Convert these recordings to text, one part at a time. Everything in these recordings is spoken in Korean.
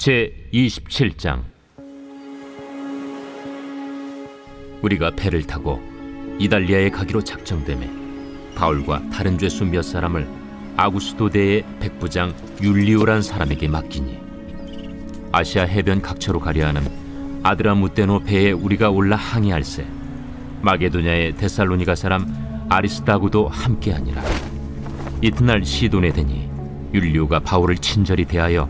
제27장. 우리가 배를 타고 이달리아에 가기로 작정되매 바울과 다른 죄수 몇 사람을 아구스도대의 백부장 율리오란 사람에게 맡기니, 아시아 해변 각처로 가려 하는 아드라무테노 배에 우리가 올라 항해할세 마게도냐의 데살로니가 사람 아리스다고도 함께하니라. 이튿날 시돈에 되니 율리오가 바울을 친절히 대하여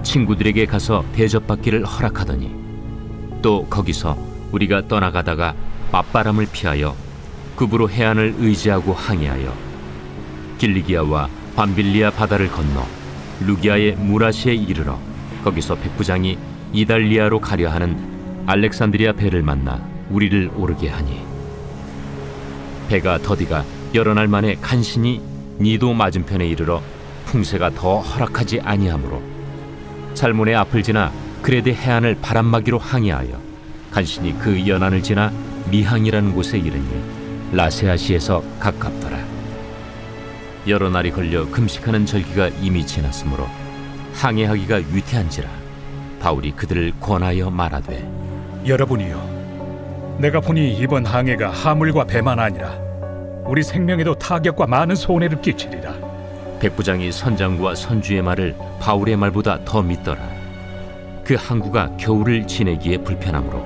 친구들에게 가서 대접받기를 허락하더니, 또 거기서 우리가 떠나가다가 맞바람을 피하여 급으로 해안을 의지하고 항해하여 길리기아와 밤빌리아 바다를 건너 루기아의 무라시에 이르러 거기서 백부장이 이달리아로 가려 하는 알렉산드리아 배를 만나 우리를 오르게 하니, 배가 더디가 여러 날 만에 간신히 니도 맞은편에 이르러 풍세가 더 허락하지 아니하므로 살몬의 앞을 지나 그레데 해안을 바람막이로 항해하여 간신히 그 연안을 지나 미항이라는 곳에 이르니 라세아시에서 가깝더라. 여러 날이 걸려 금식하는 절기가 이미 지났으므로 항해하기가 위태한지라 바울이 그들을 권하여 말하되, 여러분이여, 내가 보니 이번 항해가 하물과 배만 아니라 우리 생명에도 타격과 많은 손해를 끼치리라. 백부장이 선장과 선주의 말을 바울의 말보다 더 믿더라. 그 항구가 겨울을 지내기에 불편하므로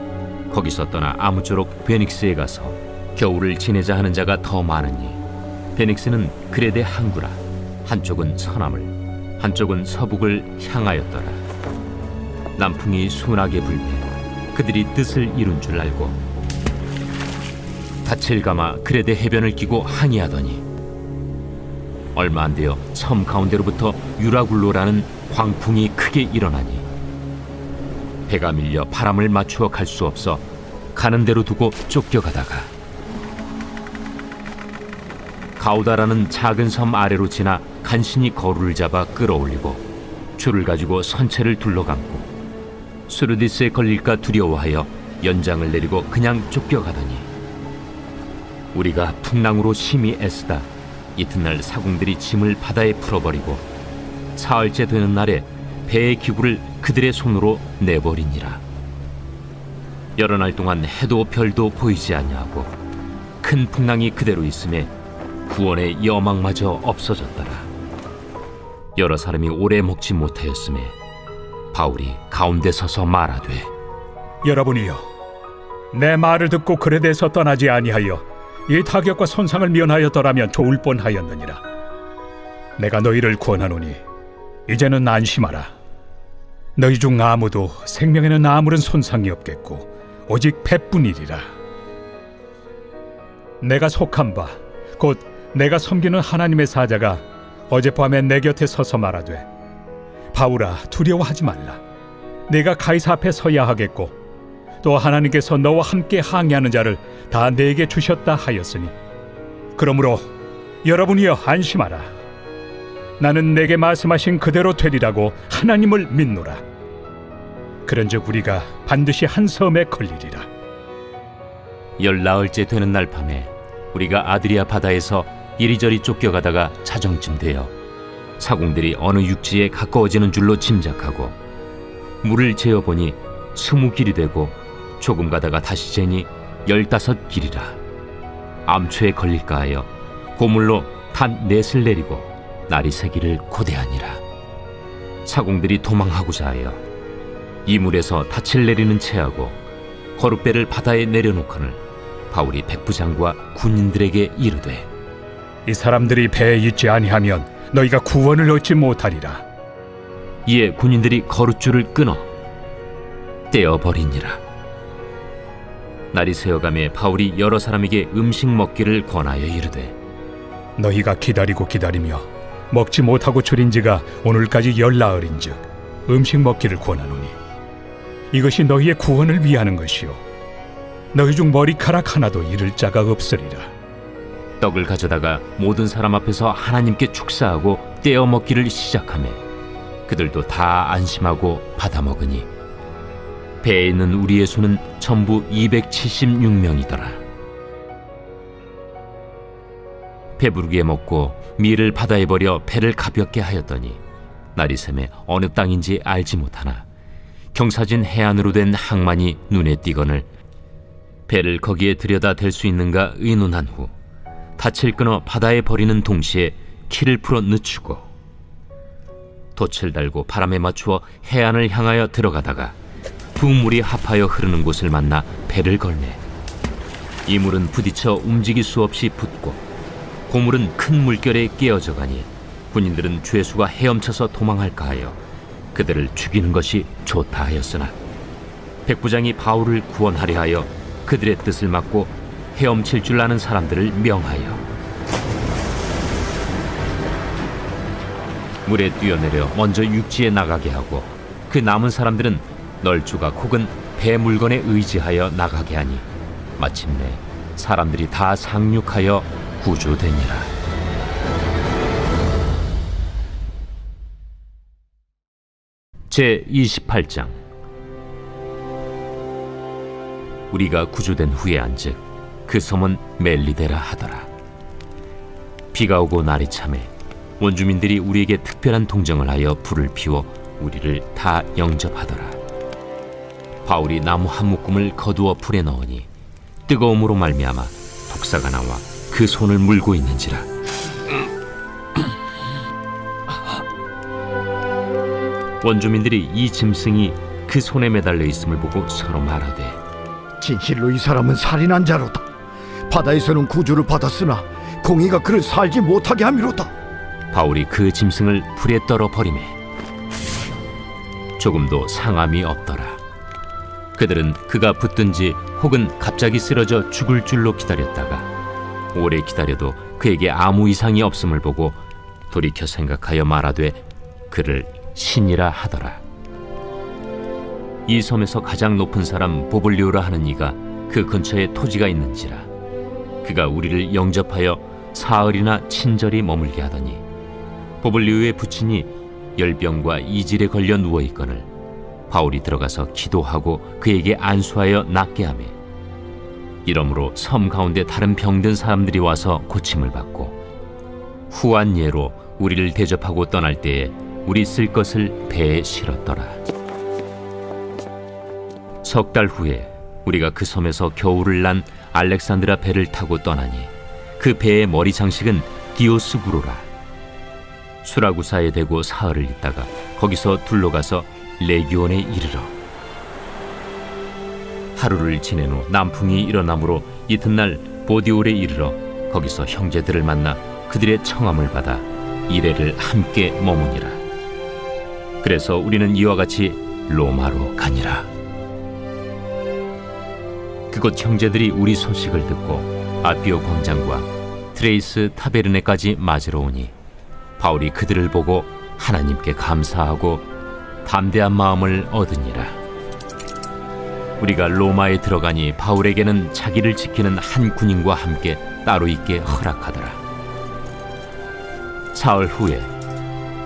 거기서 떠나 아무쪼록 베닉스에 가서 겨울을 지내자 하는 자가 더 많으니, 베닉스는 그레데 항구라. 한쪽은 서남을, 한쪽은 서북을 향하였더라. 남풍이 순하게 불매 그들이 뜻을 이룬 줄 알고 닻을 감아 그레데 해변을 끼고 항해하더니, 얼마 안 되어 섬 가운데로부터 유라굴로라는 광풍이 크게 일어나니 배가 밀려 바람을 맞추어 갈 수 없어 가는 대로 두고 쫓겨가다가 가우다라는 작은 섬 아래로 지나 간신히 거루를 잡아 끌어올리고 줄을 가지고 선체를 둘러감고 수르디스에 걸릴까 두려워하여 연장을 내리고 그냥 쫓겨가더니, 우리가 풍랑으로 심히 애쓰다 이튿날 사공들이 짐을 바다에 풀어버리고 사흘째 되는 날에 배의 기구를 그들의 손으로 내버리니라. 여러 날 동안 해도 별도 보이지 아니하고 큰 풍랑이 그대로 있음에 구원의 여망마저 없어졌더라. 여러 사람이 오래 먹지 못하였음에 바울이 가운데 서서 말하되, 여러분이여, 내 말을 듣고 그레데에서 떠나지 아니하여 이 타격과 손상을 면하였더라면 좋을 뻔하였느니라. 내가 너희를 권하노니 이제는 안심하라. 너희 중 아무도 생명에는 아무런 손상이 없겠고 오직 배뿐이리라. 내가 속한 바 곧 내가 섬기는 하나님의 사자가 어젯밤에 내 곁에 서서 말하되, 바울아, 두려워하지 말라. 내가 가이사 앞에 서야 하겠고 또 하나님께서 너와 함께 항해하는 자를 다 내게 주셨다 하였으니, 그러므로 여러분이여 안심하라. 나는 내게 말씀하신 그대로 되리라고 하나님을 믿노라. 그런즉 우리가 반드시 한 섬에 걸리리라. 열나흘째 되는 날 밤에 우리가 아드리아 바다에서 이리저리 쫓겨가다가 자정쯤 되어 사공들이 어느 육지에 가까워지는 줄로 짐작하고 물을 재어보니 20길이 되고 조금 가다가 다시 재니 15길이라. 암초에 걸릴까 하여 고물로 단 넷을 내리고 날이 새기를 고대하니라. 사공들이 도망하고자 하여 이물에서 닻을 내리는 채하고 거룻배를 바다에 내려놓거늘 바울이 백부장과 군인들에게 이르되, 이 사람들이 배에 있지 아니하면 너희가 구원을 얻지 못하리라. 이에 군인들이 거룻줄을 끊어 떼어버리니라. 날이 새어가매 바울이 여러 사람에게 음식 먹기를 권하여 이르되, 너희가 기다리고 기다리며 먹지 못하고 줄인 지가 오늘까지 열나흘인즉 음식 먹기를 권하노니 이것이 너희의 구원을 위하는 것이요 너희 중 머리카락 하나도 잃을 자가 없으리라. 떡을 가져다가 모든 사람 앞에서 하나님께 축사하고 떼어 먹기를 시작하매 그들도 다 안심하고 받아 먹으니 배에 있는 우리의 수는 전부 276명이더라. 배부르게 먹고 밀을 바다에 버려 배를 가볍게 하였더니 날이 새매 어느 땅인지 알지 못하나 경사진 해안으로 된 항만이 눈에 띄거늘 배를 거기에 들여다 댈 수 있는가 의논한 후 닻을 끊어 바다에 버리는 동시에 키를 풀어 늦추고 돛을 달고 바람에 맞추어 해안을 향하여 들어가다가 두 물이 합하여 흐르는 곳을 만나 배를 걸매 이 물은 부딪혀 움직일 수 없이 붙고 고물은 큰 물결에 깨어져 가니 군인들은 죄수가 헤엄쳐서 도망할까 하여 그들을 죽이는 것이 좋다 하였으나 백부장이 바울을 구원하려 하여 그들의 뜻을 막고 헤엄칠 줄 아는 사람들을 명하여 물에 뛰어내려 먼저 육지에 나가게 하고 그 남은 사람들은 널조각 혹은 배 물건에 의지하여 나가게 하니 마침내 사람들이 다 상륙하여 구조되니라. 제 28장. 우리가 구조된 후에 안즉 그 섬은 멜리데라 하더라. 비가 오고 날이 참해 원주민들이 우리에게 특별한 동정을 하여 불을 피워 우리를 다 영접하더라. 바울이 나무 한 묶음을 거두어 불에 넣으니 뜨거움으로 말미암아 독사가 나와 그 손을 물고 있는지라. 원주민들이 이 짐승이 그 손에 매달려 있음을 보고 서로 말하되 진실로 이 사람은 살인한 자로다. 바다에서는 구주를 받았으나 공의가 그를 살지 못하게 함이로다. 바울이 그 짐승을 불에 떨어 버리매 조금도 상함이 없더라. 그들은 그가 붙든지 혹은 갑자기 쓰러져 죽을 줄로 기다렸다가 오래 기다려도 그에게 아무 이상이 없음을 보고 돌이켜 생각하여 말하되 그를 신이라 하더라. 이 섬에서 가장 높은 사람 보블리오라 하는 이가 그 근처에 토지가 있는지라. 그가 우리를 영접하여 사흘이나 친절히 머물게 하더니 보블리오의 부친이 열병과 이질에 걸려 누워있거늘 바울이 들어가서 기도하고 그에게 안수하여 낫게 하매 이러므로 섬 가운데 다른 병든 사람들이 와서 고침을 받고 후한 예로 우리를 대접하고 떠날 때에 우리 쓸 것을 배에 실었더라. 석 달 후에 우리가 그 섬에서 겨울을 난 알렉산드라 배를 타고 떠나니 그 배의 머리 장식은 디오스구로라. 수라구사에 대고 사흘을 있다가 거기서 둘러가서 레기온에 이르러 하루를 지낸 후 남풍이 일어나므로 이튿날 보디올에 이르러 거기서 형제들을 만나 그들의 청함을 받아 이레를 함께 머무니라. 그래서 우리는 이와 같이 로마로 가니라. 그곳 형제들이 우리 소식을 듣고 아피오 광장과 트레이스 타베르네까지 맞으러 오니 바울이 그들을 보고 하나님께 감사하고 담대한 마음을 얻으니라. 우리가 로마에 들어가니 바울에게는 자기를 지키는 한 군인과 함께 따로 있게 허락하더라. 사흘 후에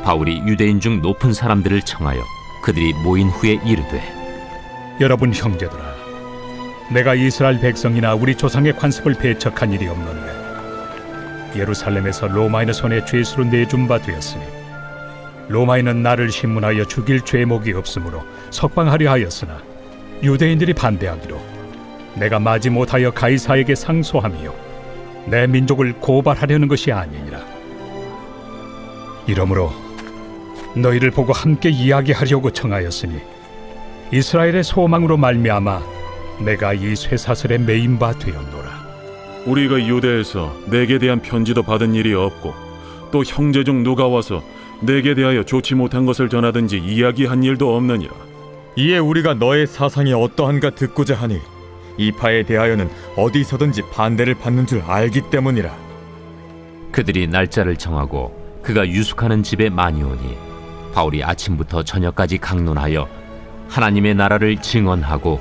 바울이 유대인 중 높은 사람들을 청하여 그들이 모인 후에 이르되 여러분 형제들아, 내가 이스라엘 백성이나 우리 조상의 관습을 배척한 일이 없는데 예루살렘에서 로마인의 손에 죄수로 내준 바 되었으니 로마인은 나를 신문하여 죽일 죄목이 없으므로 석방하려 하였으나 유대인들이 반대하기로 내가 마지 못하여 가이사에게 상소하며 내 민족을 고발하려는 것이 아니니라. 이러므로 너희를 보고 함께 이야기하려고 청하였으니 이스라엘의 소망으로 말미암아 내가 이 쇠사슬에 매인 바 되었노라. 우리가 유대에서 내게 대한 편지도 받은 일이 없고 또 형제 중 누가 와서 내게 대하여 좋지 못한 것을 전하든지 이야기한 일도 없느니라. 이에 우리가 너의 사상이 어떠한가 듣고자 하니 이 파에 대하여는 어디서든지 반대를 받는 줄 알기 때문이라. 그들이 날짜를 정하고 그가 유숙하는 집에 많이 오니 바울이 아침부터 저녁까지 강론하여 하나님의 나라를 증언하고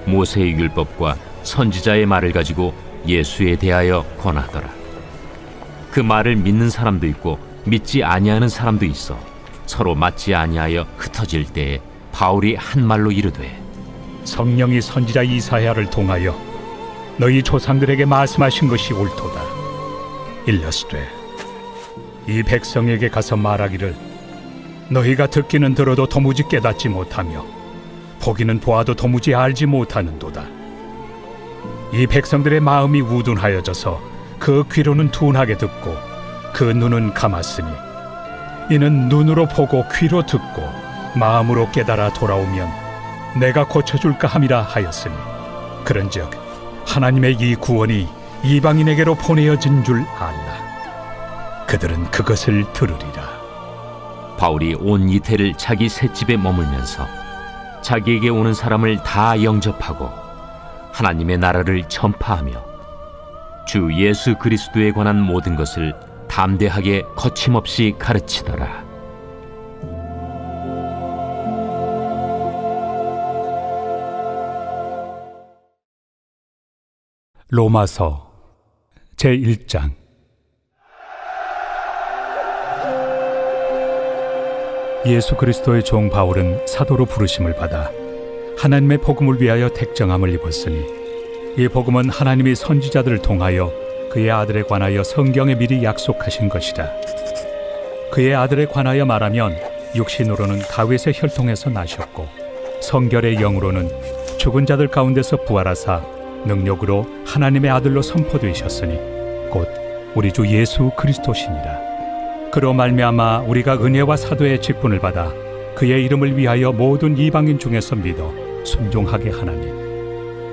모세의 율법과 선지자의 말을 가지고 예수에 대하여 권하더라. 그 말을 믿는 사람도 있고 믿지 아니하는 사람도 있어 서로 맞지 아니하여 흩어질 때에 바울이 한 말로 이르되 성령이 선지자 이사야를 통하여 너희 조상들에게 말씀하신 것이 옳도다. 일러스되 이 백성에게 가서 말하기를 너희가 듣기는 들어도 도무지 깨닫지 못하며 보기는 보아도 도무지 알지 못하는도다. 이 백성들의 마음이 우둔하여져서 그 귀로는 둔하게 듣고 그 눈은 감았으니 이는 눈으로 보고 귀로 듣고 마음으로 깨달아 돌아오면 내가 고쳐줄까 함이라 하였으니 그런즉 하나님의 이 구원이 이방인에게로 보내어진 줄 알라. 그들은 그것을 들으리라. 바울이 온 이태를 자기 셋집에 머물면서 자기에게 오는 사람을 다 영접하고 하나님의 나라를 전파하며 주 예수 그리스도에 관한 모든 것을 담대하게 거침없이 가르치더라. 로마서 제1장. 예수 그리스도의 종 바울은 사도로 부르심을 받아 하나님의 복음을 위하여 택정함을 입었으니 이 복음은 하나님이 선지자들을 통하여 그의 아들에 관하여 성경에 미리 약속하신 것이라. 그의 아들에 관하여 말하면 육신으로는 다윗의 혈통에서 나셨고 성결의 영으로는 죽은 자들 가운데서 부활하사 능력으로 하나님의 아들로 선포되셨으니 곧 우리 주 예수 그리스도시니라. 그로 말미암아 우리가 은혜와 사도의 직분을 받아 그의 이름을 위하여 모든 이방인 중에서 믿어 순종하게 하나니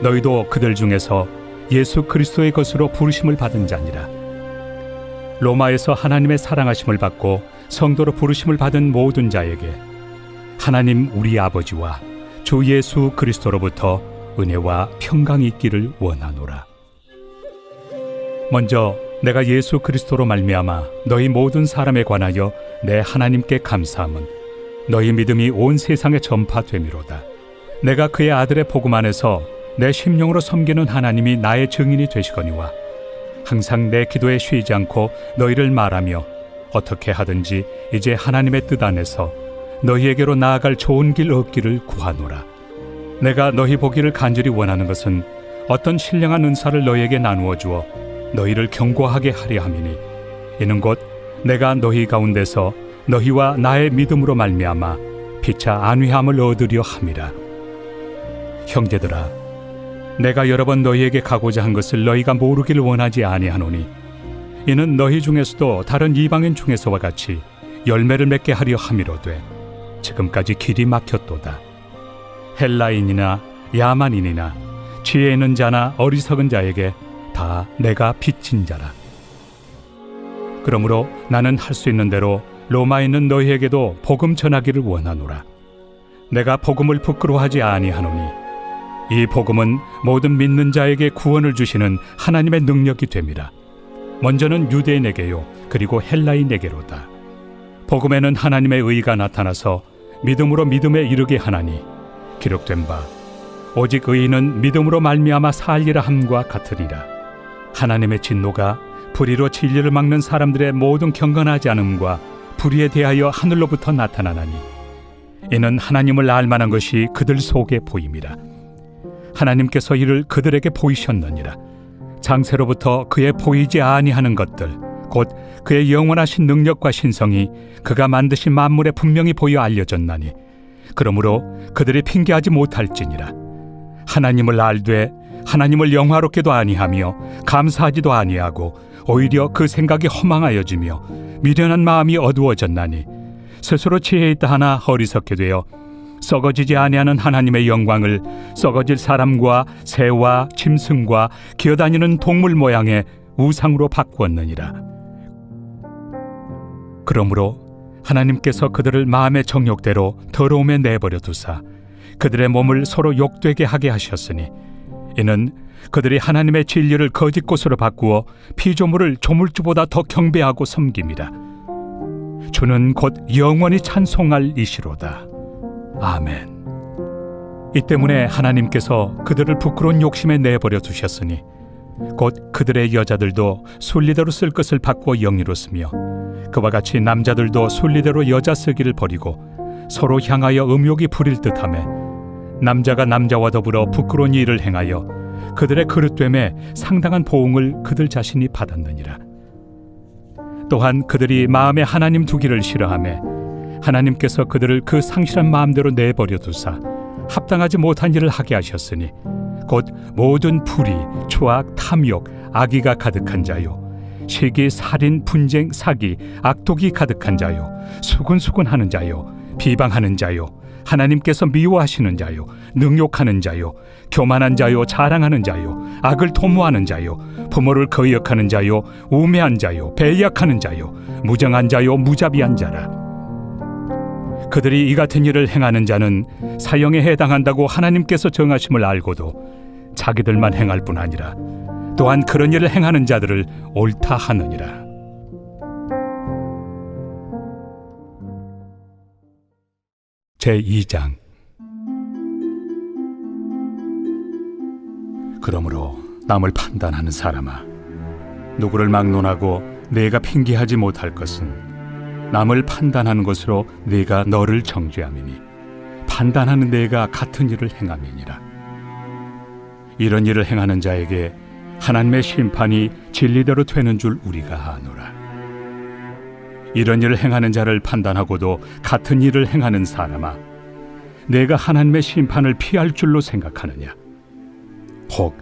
너희도 그들 중에서 예수 그리스도의 것으로 부르심을 받은 자니라. 로마에서 하나님의 사랑하심을 받고 성도로 부르심을 받은 모든 자에게 하나님 우리 아버지와 주 예수 그리스도로부터 은혜와 평강이 있기를 원하노라. 먼저 내가 예수 그리스도로 말미암아 너희 모든 사람에 관하여 내 하나님께 감사함은 너희 믿음이 온 세상에 전파됨이로다. 내가 그의 아들의 복음 안에서 내 심령으로 섬기는 하나님이 나의 증인이 되시거니와 항상 내 기도에 쉬지 않고 너희를 말하며 어떻게 하든지 이제 하나님의 뜻 안에서 너희에게로 나아갈 좋은 길 얻기를 구하노라. 내가 너희 보기를 간절히 원하는 것은 어떤 신령한 은사를 너희에게 나누어 주어 너희를 경고하게 하려 함이니 이는 곧 내가 너희 가운데서 너희와 나의 믿음으로 말미암아 피차 안위함을 얻으려 함이라. 형제들아, 내가 여러 번 너희에게 가고자 한 것을 너희가 모르기를 원하지 아니하노니 이는 너희 중에서도 다른 이방인 중에서와 같이 열매를 맺게 하려 함이로되 지금까지 길이 막혔도다. 헬라인이나 야만인이나 지혜 있는 자나 어리석은 자에게 다 내가 빚진 자라. 그러므로 나는 할 수 있는 대로 로마에 있는 너희에게도 복음 전하기를 원하노라. 내가 복음을 부끄러워하지 아니하노니 이 복음은 모든 믿는 자에게 구원을 주시는 하나님의 능력이 됨이라. 먼저는 유대인에게요 그리고 헬라인에게로다. 복음에는 하나님의 의가 나타나서 믿음으로 믿음에 이르게 하나니 기록된 바 오직 의인은 믿음으로 말미암아 살리라 함과 같으리라. 하나님의 진노가 불의로 진리를 막는 사람들의 모든 경건하지 않음과 불의에 대하여 하늘로부터 나타나나니 이는 하나님을 알만한 것이 그들 속에 보임이라. 하나님께서 이를 그들에게 보이셨느니라. 장세로부터 그의 보이지 아니하는 것들 곧 그의 영원하신 능력과 신성이 그가 만드신 만물에 분명히 보여 알려졌나니 그러므로 그들이 핑계하지 못할지니라. 하나님을 알되 하나님을 영화롭게도 아니하며 감사하지도 아니하고 오히려 그 생각이 허망하여지며 미련한 마음이 어두워졌나니 스스로 지혜 있다 하나 어리석게 되어 썩어지지 아니하는 하나님의 영광을 썩어질 사람과 새와 짐승과 기어다니는 동물 모양의 우상으로 바꾸었느니라. 그러므로 하나님께서 그들을 마음의 정욕대로 더러움에 내버려 두사 그들의 몸을 서로 욕되게 하게 하셨으니 이는 그들이 하나님의 진리를 거짓 것으로 바꾸어 피조물을 조물주보다 더 경배하고 섬김이라. 주는 곧 영원히 찬송할 이시로다. 아멘. 이 때문에 하나님께서 그들을 부끄러운 욕심에 내버려 두셨으니 곧 그들의 여자들도 순리대로 쓸 것을 바꾸어 영리로 쓰며 그와 같이 남자들도 순리대로 여자 쓰기를 버리고 서로 향하여 음욕이 부릴 듯하며 남자가 남자와 더불어 부끄러운 일을 행하여 그들의 그릇됨에 상당한 보응을 그들 자신이 받았느니라. 또한 그들이 마음에 하나님 두기를 싫어하며 하나님께서 그들을 그 상실한 마음대로 내버려 두사 합당하지 못한 일을 하게 하셨으니 곧 모든 불의, 추악, 탐욕, 악의가 가득한 자요 시기, 살인, 분쟁, 사기, 악독이 가득한 자요 수군수군하는 자요 비방하는 자요 하나님께서 미워하시는 자요 능욕하는 자요 교만한 자요 자랑하는 자요 악을 도모하는 자요 부모를 거역하는 자요 우매한 자요 배약하는 자요 무정한 자요 무자비한 자라. 그들이 이 같은 일을 행하는 자는 사형에 해당한다고 하나님께서 정하심을 알고도 자기들만 행할 뿐 아니라 또한 그런 일을 행하는 자들을 옳다 하느니라. 제2장. 그러므로 남을 판단하는 사람아, 누구를 막론하고 내가 핑계하지 못할 것은 남을 판단하는 것으로 네가 너를 정죄함이니 판단하는 내가 같은 일을 행함이니라. 이런 일을 행하는 자에게 하나님의 심판이 진리대로 되는 줄 우리가 아노라. 이런 일을 행하는 자를 판단하고도 같은 일을 행하는 사람아, 내가 하나님의 심판을 피할 줄로 생각하느냐? 혹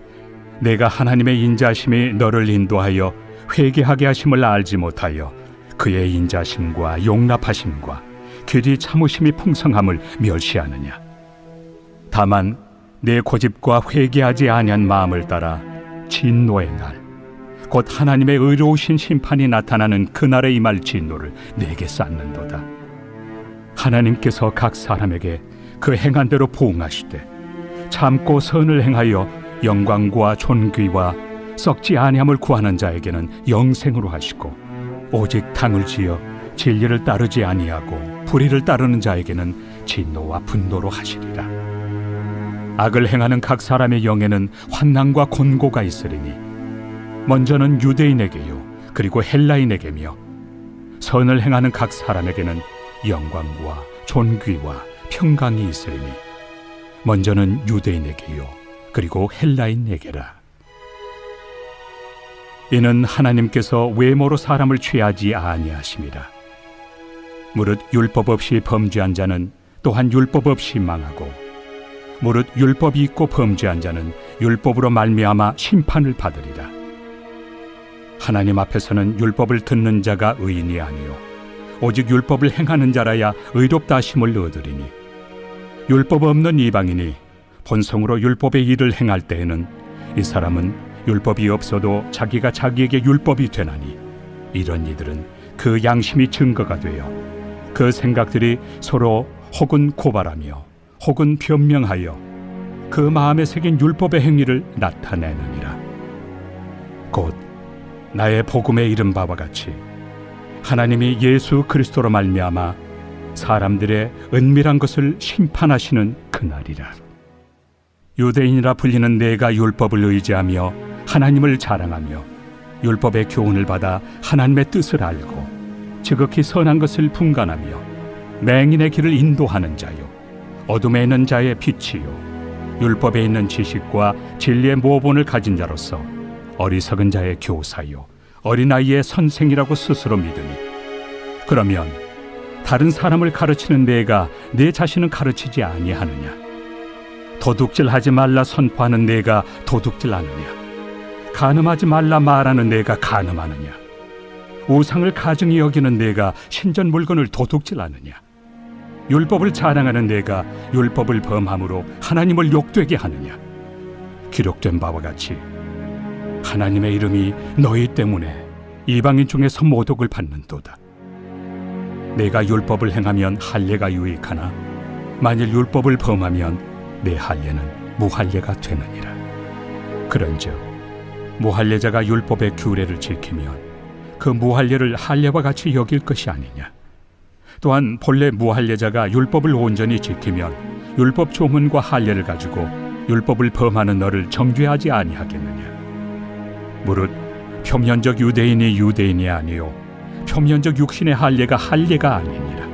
내가 하나님의 인자심이 너를 인도하여 회개하게 하심을 알지 못하여 그의 인자심과 용납하심과 길이 참으심이 풍성함을 멸시하느냐? 다만 내 고집과 회개하지 아니한 마음을 따라 진노의 날, 곧 하나님의 의로우신 심판이 나타나는 그날에 임할 진노를 내게 쌓는도다. 하나님께서 각 사람에게 그 행한 대로 보응하시되 참고 선을 행하여 영광과 존귀와 썩지 아니함을 구하는 자에게는 영생으로 하시고, 오직 당을 지어 진리를 따르지 아니하고 불의를 따르는 자에게는 진노와 분노로 하시리라. 악을 행하는 각 사람의 영에는 환난과 곤고가 있으리니 먼저는 유대인에게요 그리고 헬라인에게며, 선을 행하는 각 사람에게는 영광과 존귀와 평강이 있으리니 먼저는 유대인에게요 그리고 헬라인에게라. 이는 하나님께서 외모로 사람을 취하지 아니하심이라. 무릇 율법 없이 범죄한 자는 또한 율법 없이 망하고, 무릇 율법이 있고 범죄한 자는 율법으로 말미암아 심판을 받으리라. 하나님 앞에서는 율법을 듣는 자가 의인이 아니요 오직 율법을 행하는 자라야 의롭다 하심을 얻으리니, 율법 없는 이방인이 본성으로 율법의 일을 행할 때에는 이 사람은 율법이 없어도 자기가 자기에게 율법이 되나니, 이런 이들은 그 양심이 증거가 되어 그 생각들이 서로 혹은 고발하며 혹은 변명하여 그 마음에 새긴 율법의 행위를 나타내느니라. 곧 나의 복음에 이른 바와 같이 하나님이 예수 그리스도로 말미암아 사람들의 은밀한 것을 심판하시는 그날이라. 유대인이라 불리는 내가 율법을 의지하며 하나님을 자랑하며 율법의 교훈을 받아 하나님의 뜻을 알고 지극히 선한 것을 분간하며 맹인의 길을 인도하는 자요 어둠에 있는 자의 빛이요 율법에 있는 지식과 진리의 모본을 가진 자로서 어리석은 자의 교사요 어린아이의 선생이라고 스스로 믿으니, 그러면 다른 사람을 가르치는 내가 내 자신은 가르치지 아니하느냐? 도둑질하지 말라 선포하는 내가 도둑질하느냐? 간음하지 말라 말하는 내가 간음하느냐? 우상을 가증히 여기는 내가 신전 물건을 도둑질하느냐? 율법을 자랑하는 내가 율법을 범함으로 하나님을 욕되게 하느냐? 기록된 바와 같이 하나님의 이름이 너희 때문에 이방인 중에서 모독을 받는도다. 내가 율법을 행하면 할례가 유익하나 만일 율법을 범하면 내 할례는 무할례가 되느니라. 그런즉 무할례자가 율법의 규례를 지키면 그 무할례를 할례와 같이 여길 것이 아니냐? 또한 본래 무할례자가 율법을 온전히 지키면 율법 조문과 할례를 가지고 율법을 범하는 너를 정죄하지 아니하겠느냐? 무릇 표면적 유대인이 유대인이 아니요 표면적 육신의 할례가 할례가 아니니라.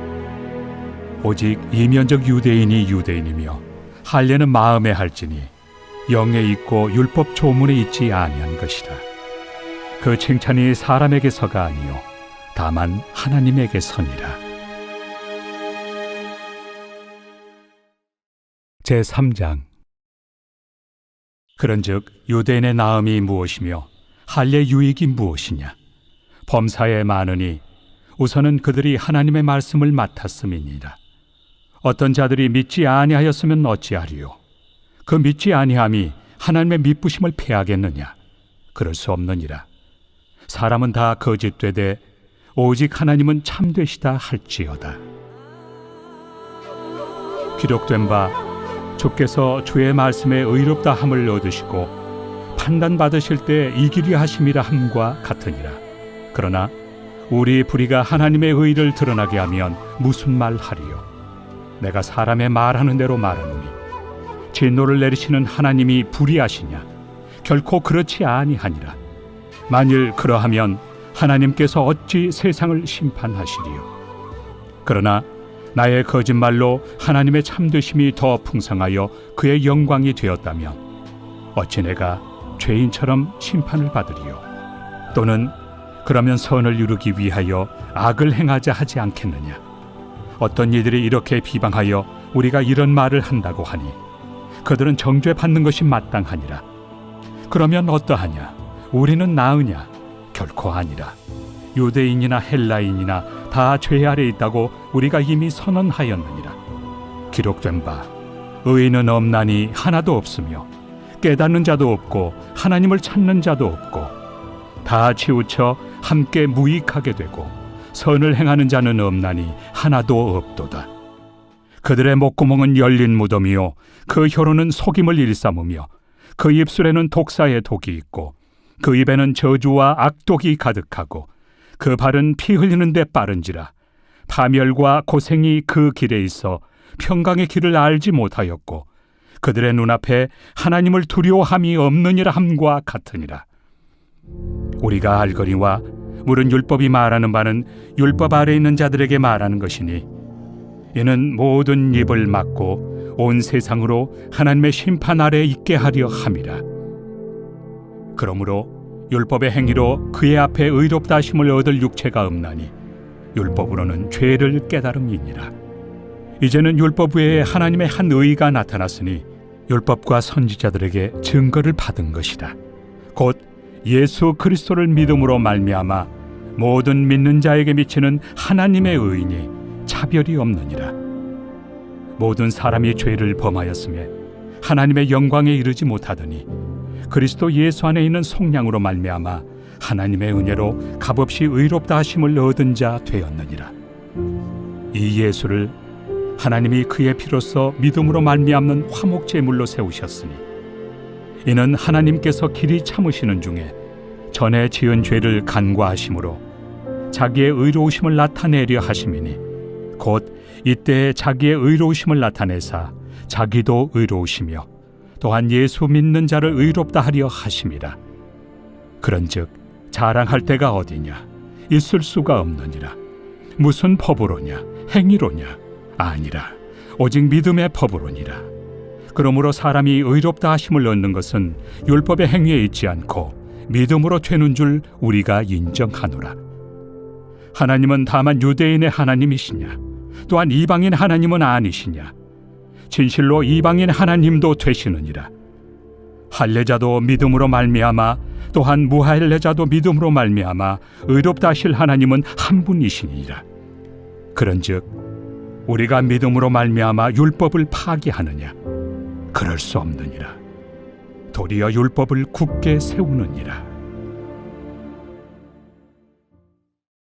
오직 이면적 유대인이 유대인이며 할례는 마음에 할지니 영에 있고 율법 조문에 있지 아니한 것이라. 그 칭찬이 사람에게서가 아니요 다만 하나님에게서니라. 제3장. 그런즉 유대인의 나음이 무엇이며 할례 유익이 무엇이냐? 범사에 많으니 우선은 그들이 하나님의 말씀을 맡았음이니라. 어떤 자들이 믿지 아니하였으면 어찌하리요? 그 믿지 아니함이 하나님의 미쁘심을 패하겠느냐? 그럴 수 없느니라. 사람은 다 거짓되되 오직 하나님은 참되시다 할지어다. 기록된 바 주께서 주의 말씀에 의롭다 함을 얻으시고 판단받으실 때 이기려 하심이라 함과 같으니라. 그러나 우리 불의가 하나님의 의를 드러나게 하면 무슨 말 하리요? 내가 사람의 말하는 대로 말하노니 진노를 내리시는 하나님이 불의하시냐? 결코 그렇지 아니하니라. 만일 그러하면 하나님께서 어찌 세상을 심판하시리요? 그러나 나의 거짓말로 하나님의 참되심이 더 풍성하여 그의 영광이 되었다면 어찌 내가 죄인처럼 심판을 받으리요? 또는 그러면 선을 이루기 위하여 악을 행하자 하지 않겠느냐? 어떤 이들이 이렇게 비방하여 우리가 이런 말을 한다고 하니 그들은 정죄받는 것이 마땅하니라. 그러면 어떠하냐? 우리는 나으냐? 결코 아니라. 유대인이나 헬라인이나 다 죄 아래 있다고 우리가 이미 선언하였느니라. 기록된 바 의인은 없나니 하나도 없으며 깨닫는 자도 없고 하나님을 찾는 자도 없고 다 치우쳐 함께 무익하게 되고 선을 행하는 자는 없나니 하나도 없도다. 그들의 목구멍은 열린 무덤이요 그 혀로는 속임을 일삼으며 그 입술에는 독사의 독이 있고 그 입에는 저주와 악독이 가득하고 그 발은 피 흘리는 데 빠른지라. 파멸과 고생이 그 길에 있어 평강의 길을 알지 못하였고 그들의 눈앞에 하나님을 두려워함이 없느니라 함과 같으니라. 우리가 알거니와 물은 율법이 말하는 바는 율법 아래 있는 자들에게 말하는 것이니 이는 모든 입을 막고 온 세상으로 하나님의 심판 아래 있게 하려 함이라. 그러므로 율법의 행위로 그의 앞에 의롭다 하심을 얻을 육체가 없나니 율법으로는 죄를 깨달음이니라. 이제는 율법 외에 하나님의 한 의가 나타났으니 율법과 선지자들에게 증거를 받은 것이다. 곧 예수 그리스도를 믿음으로 말미암아 모든 믿는 자에게 미치는 하나님의 의인이 차별이 없느니라. 모든 사람이 죄를 범하였음에 하나님의 영광에 이르지 못하더니 그리스도 예수 안에 있는 속량으로 말미암아 하나님의 은혜로 값없이 의롭다 하심을 얻은 자 되었느니라. 이 예수를 하나님이 그의 피로써 믿음으로 말미암는 화목 제물로 세우셨으니 이는 하나님께서 길이 참으시는 중에 전에 지은 죄를 간과하심으로 자기의 의로우심을 나타내려 하심이니 곧 이때에 자기의 의로우심을 나타내사 자기도 의로우시며 또한 예수 믿는 자를 의롭다 하려 하심이라. 그런즉 자랑할 데가 어디냐? 있을 수가 없느니라. 무슨 법으로냐? 행위로냐? 아니라 오직 믿음의 법으로니라. 그러므로 사람이 의롭다 하심을 얻는 것은 율법의 행위에 있지 않고 믿음으로 되는 줄 우리가 인정하노라. 하나님은 다만 유대인의 하나님이시냐? 또한 이방인 하나님은 아니시냐? 진실로 이방인 하나님도 되시느니라. 할례자도 믿음으로 말미암아 또한 무할례자도 믿음으로 말미암아 의롭다 하실 하나님은 한 분이시니라. 그런즉 우리가 믿음으로 말미암아 율법을 파기하느냐? 그럴 수 없느니라. 도리어 율법을 굳게 세우느니라.